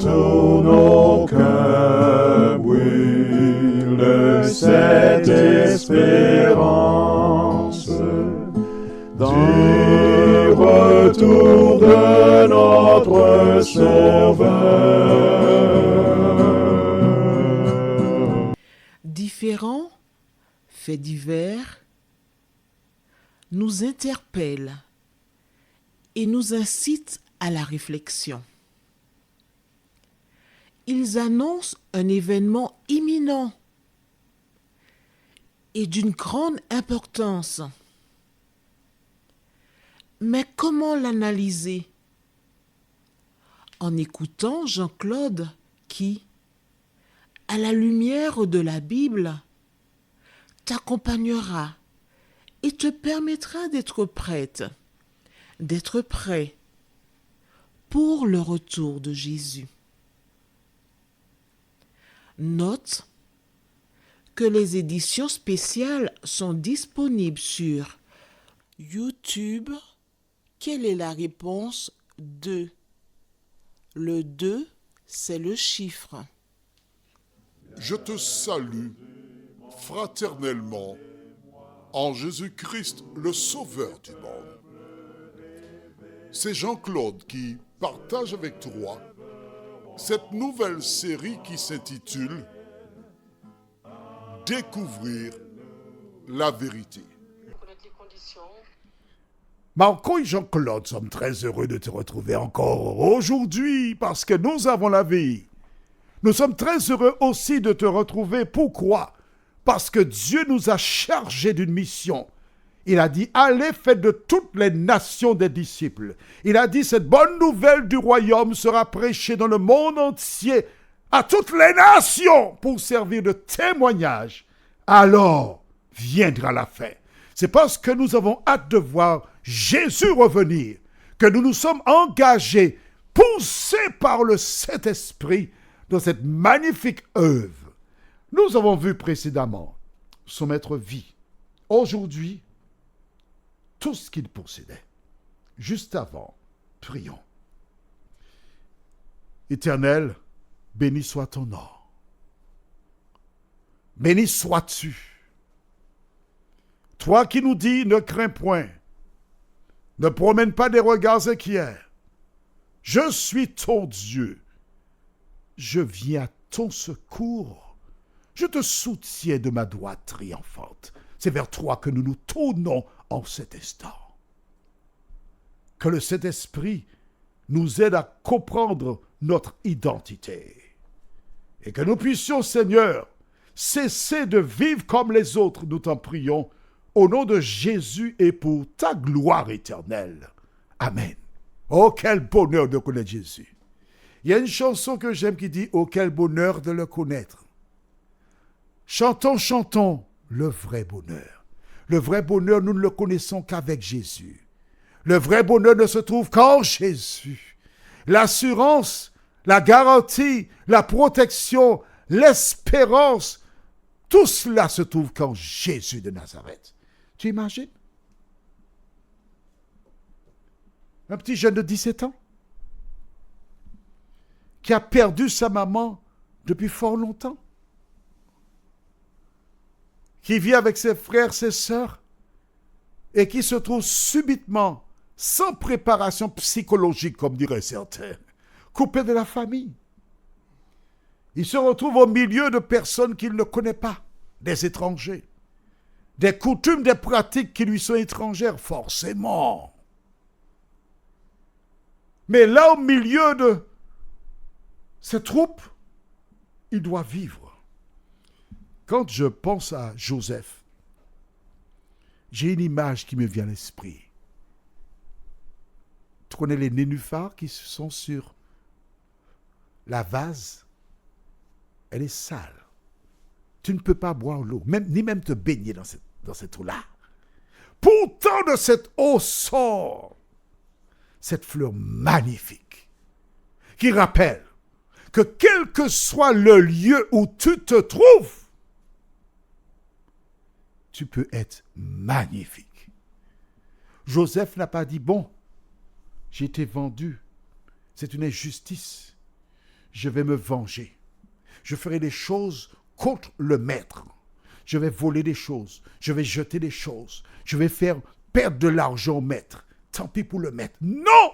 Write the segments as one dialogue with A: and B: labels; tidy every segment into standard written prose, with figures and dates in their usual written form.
A: tous nos cœurs brûle cette espérance du retour de notre Sauveur.
B: Différents faits divers nous interpellent et nous incitent à la réflexion. Ils annoncent un événement imminent et d'une grande importance. Mais comment l'analyser? En écoutant Jean-Claude qui, à la lumière de la Bible, t'accompagnera et te permettra d'être prête, d'être prêt pour le retour de Jésus. Note que les éditions spéciales sont disponibles sur YouTube. Quelle est la réponse 2? Le 2, c'est le chiffre.
C: Je te salue fraternellement en Jésus-Christ, le Sauveur du monde. C'est Jean-Claude qui partage avec toi cette nouvelle série qui s'intitule « Découvrir la vérité ».
D: Marco et Jean-Claude sommes très heureux de te retrouver encore aujourd'hui parce que nous avons la vie. Nous sommes très heureux aussi de te retrouver. Pourquoi? Parce que Dieu nous a chargés d'une mission. Il a dit, allez, faites de toutes les nations des disciples. Il a dit, cette bonne nouvelle du royaume sera prêchée dans le monde entier à toutes les nations pour servir de témoignage. Alors viendra la fin. C'est parce que nous avons hâte de voir Jésus revenir que nous nous sommes engagés, poussés par le Saint-Esprit dans cette magnifique œuvre. Nous avons vu précédemment son maître vie. Aujourd'hui, tout ce qu'il possédait. Juste avant, prions. Éternel, béni soit ton nom. Béni sois-tu. Toi qui nous dis, ne crains point, ne promène pas des regards inquiets. Je suis ton Dieu. Je viens à ton secours. Je te soutiens de ma droite triomphante. C'est vers toi que nous nous tournons en cet instant. Que le Saint-Esprit nous aide à comprendre notre identité. Et que nous puissions, Seigneur, cesser de vivre comme les autres, nous t'en prions, au nom de Jésus et pour ta gloire éternelle. Amen. Oh, quel bonheur de connaître Jésus. Il y a une chanson que j'aime qui dit « Oh, quel bonheur de le connaître ». Chantons, chantons le vrai bonheur. Le vrai bonheur, nous ne le connaissons qu'avec Jésus. Le vrai bonheur ne se trouve qu'en Jésus. L'assurance, la garantie, la protection, l'espérance, tout cela se trouve qu'en Jésus de Nazareth. Tu imagines? Un petit jeune de 17 ans qui a perdu sa maman depuis fort longtemps, qui vit avec ses frères, ses sœurs, et qui se trouve subitement, sans préparation psychologique, comme diraient certains, coupé de la famille. Il se retrouve au milieu de personnes qu'il ne connaît pas, des étrangers, des coutumes, des pratiques qui lui sont étrangères, forcément. Mais là, au milieu de ces troupes, il doit vivre. Quand je pense à Joseph, j'ai une image qui me vient à l'esprit. Tu connais les nénuphars qui sont sur la vase? Elle est sale. Tu ne peux pas boire l'eau, ni même te baigner dans cette eau-là. Pourtant, de cette eau sort cette fleur magnifique qui rappelle que quel que soit le lieu où tu te trouves, tu peux être magnifique. Joseph n'a pas dit, bon, j'ai été vendu, c'est une injustice. je vais me venger. Je ferai des choses contre le maître. Je vais voler des choses. Je vais jeter des choses. Je vais faire perdre de l'argent au maître. Tant pis pour le maître. Non!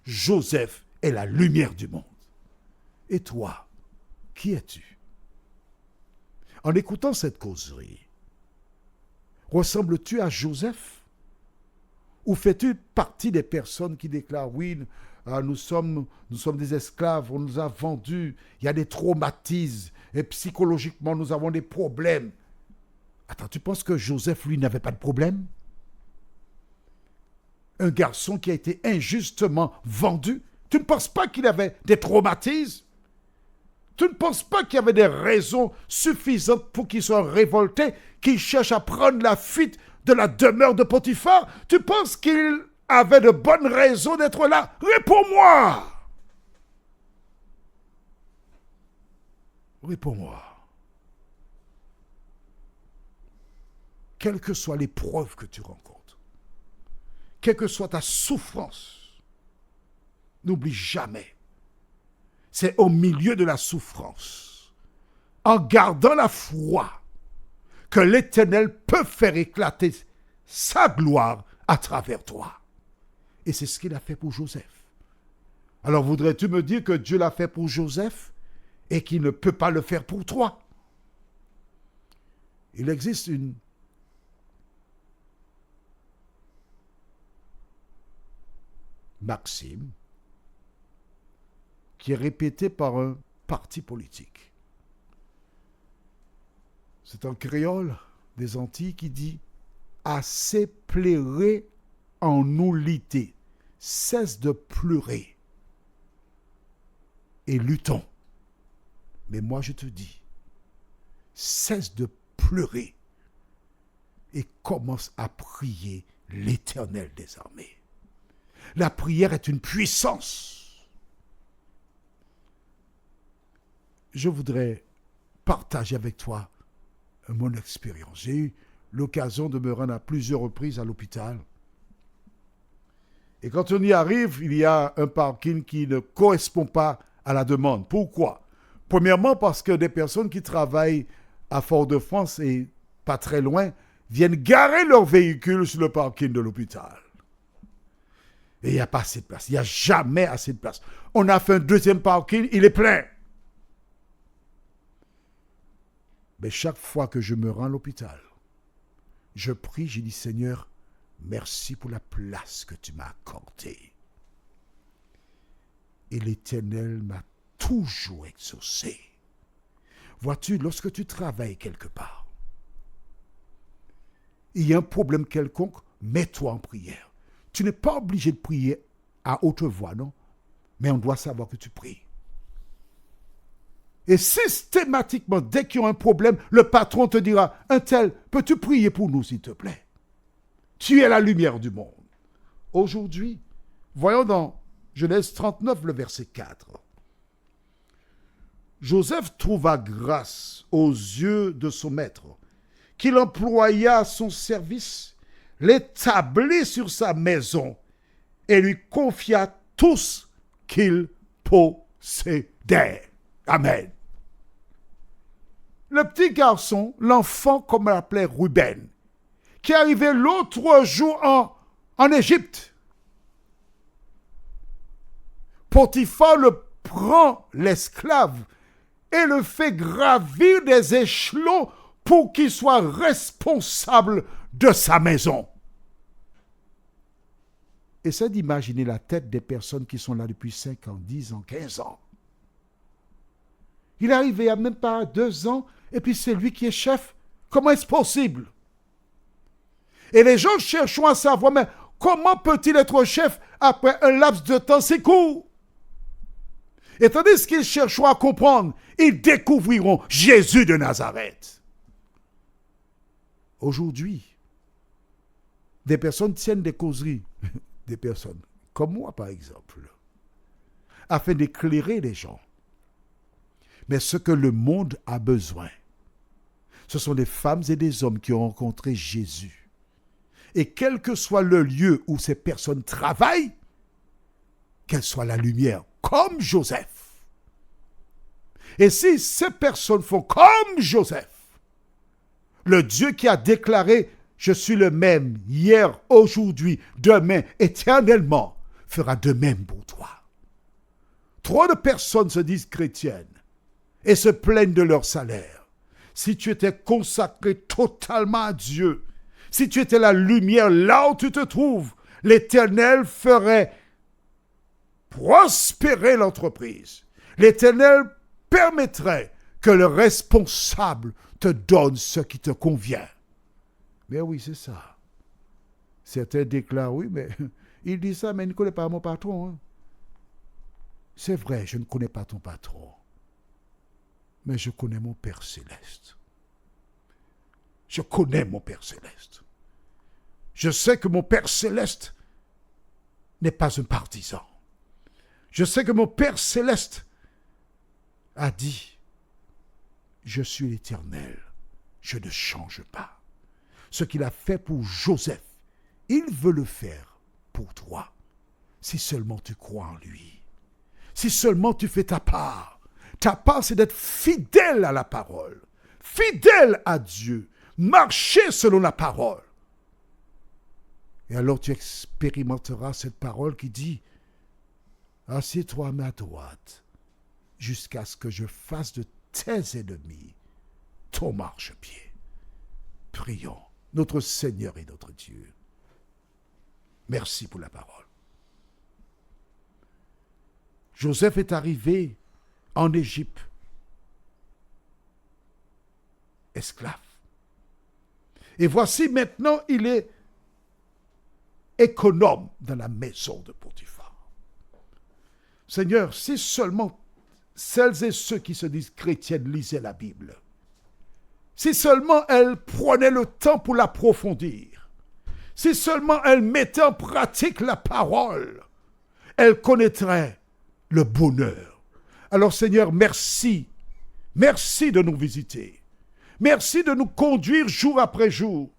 D: Joseph est la lumière du monde. Et toi, qui es-tu? En écoutant cette causerie, ressembles-tu à Joseph? Ou fais-tu partie des personnes qui déclarent, oui, nous sommes des esclaves, on nous a vendus, il y a des traumatismes, et psychologiquement, nous avons des problèmes. Attends, tu penses que Joseph, lui, n'avait pas de problème? Un garçon qui a été injustement vendu, tu ne penses pas qu'il avait des traumatismes? Tu ne penses pas qu'il y avait des raisons suffisantes pour qu'il soit révolté, qu'il cherche à prendre la fuite de la demeure de Potiphar? Tu penses qu'il avait de bonnes raisons d'être là? Réponds-moi! Réponds-moi. Quelle que soit l'épreuve que tu rencontres, quelle que soit ta souffrance, n'oublie jamais, c'est au milieu de la souffrance, en gardant la foi, que l'Éternel peut faire éclater sa gloire à travers toi. Et c'est ce qu'il a fait pour Joseph. Alors voudrais-tu me dire que Dieu l'a fait pour Joseph et qu'il ne peut pas le faire pour toi? Il existe une maxime qui est répétée par un parti politique. C'est un créole des Antilles qui dit « Assez pleurer en nullité, cesse de pleurer et luttons. » Mais moi je te dis, cesse de pleurer et commence à prier l'Éternel des armées. La prière est une puissance. Je voudrais partager avec toi mon expérience. J'ai eu l'occasion de me rendre à plusieurs reprises à l'hôpital. Et quand on y arrive, il y a un parking qui ne correspond pas à la demande. Pourquoi? Premièrement, parce que des personnes qui travaillent à Fort-de-France et pas très loin viennent garer leur véhicule sur le parking de l'hôpital. Et il n'y a pas assez de place. Il n'y a jamais assez de place. On a fait un deuxième parking, il est plein. Mais chaque fois que je me rends à l'hôpital, je prie, je dis, Seigneur, merci pour la place que tu m'as accordée. Et l'Éternel m'a toujours exaucé. Vois-tu, lorsque tu travailles quelque part, il y a un problème quelconque, mets-toi en prière. Tu n'es pas obligé de prier à haute voix, non? Mais on doit savoir que tu pries. Et systématiquement, dès qu'il y a un problème, le patron te dira, un tel, peux-tu prier pour nous, s'il te plaît? Tu es la lumière du monde. Aujourd'hui, voyons dans Genèse 39, le verset 4. Joseph trouva grâce aux yeux de son maître, qu'il employa à son service, l'établit sur sa maison et lui confia tout ce qu'il possédait. Amen. Le petit garçon, l'enfant, comme on l'appelait Ruben, qui est arrivé l'autre jour en Égypte. Potiphar le prend, l'esclave, et le fait gravir des échelons pour qu'il soit responsable de sa maison. Essaie d'imaginer la tête des personnes qui sont là depuis 5 ans, 10 ans, 15 ans. Il est arrivé il n'y a même pas 2 ans, et puis c'est lui qui est chef. Comment est-ce possible? Et les gens cherchent à savoir, mais comment peut-il être chef après un laps de temps si court? Et tandis qu'ils chercheront à comprendre, ils découvriront Jésus de Nazareth. Aujourd'hui, des personnes tiennent des causeries, des personnes comme moi par exemple, afin d'éclairer les gens. Mais ce que le monde a besoin, ce sont des femmes et des hommes qui ont rencontré Jésus. Et quel que soit le lieu où ces personnes travaillent, qu'elle soit la lumière comme Joseph. Et si ces personnes font comme Joseph, le Dieu qui a déclaré « Je suis le même hier, aujourd'hui, demain, éternellement », fera de même pour toi. Trop de personnes se disent chrétiennes et se plaignent de leur salaire. Si tu étais consacré totalement à Dieu, si tu étais la lumière là où tu te trouves, l'Éternel ferait prospérer l'entreprise. L'Éternel permettrait que le responsable te donne ce qui te convient. Mais oui, c'est ça. Certains déclarent, oui, mais il dit ça, mais il ne connaît pas mon patron. Hein. C'est vrai, je ne connais pas ton patron. Mais je connais mon Père céleste. Je connais mon Père céleste. Je sais que mon Père céleste n'est pas un partisan. Je sais que mon Père céleste a dit, je suis l'Éternel, je ne change pas. Ce qu'il a fait pour Joseph, il veut le faire pour toi. Si seulement tu crois en lui. Si seulement tu fais ta part. Ta part, c'est d'être fidèle à la parole. Fidèle à Dieu. Marcher selon la parole. Et alors tu expérimenteras cette parole qui dit, assieds-toi à ma droite, jusqu'à ce que je fasse de tes ennemis ton marchepied. Prions, notre Seigneur et notre Dieu. Merci pour la parole. Joseph est arrivé en Égypte, esclave. Et voici maintenant, il est économe dans la maison de Potiphar. Seigneur, si seulement celles et ceux qui se disent chrétiennes lisaient la Bible, si seulement elles prenaient le temps pour l'approfondir, si seulement elles mettaient en pratique la parole, elles connaîtraient le bonheur. Alors Seigneur, merci. Merci de nous visiter. Merci de nous conduire jour après jour.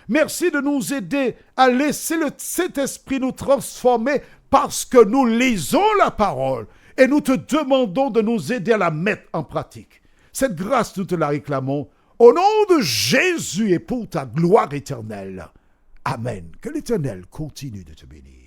D: Merci de nous aider à laisser le Saint-Esprit nous transformer parce que nous lisons la parole et nous te demandons de nous aider à la mettre en pratique. Cette grâce, nous te la réclamons au nom de Jésus et pour ta gloire éternelle. Amen. Que l'Éternel continue de te bénir.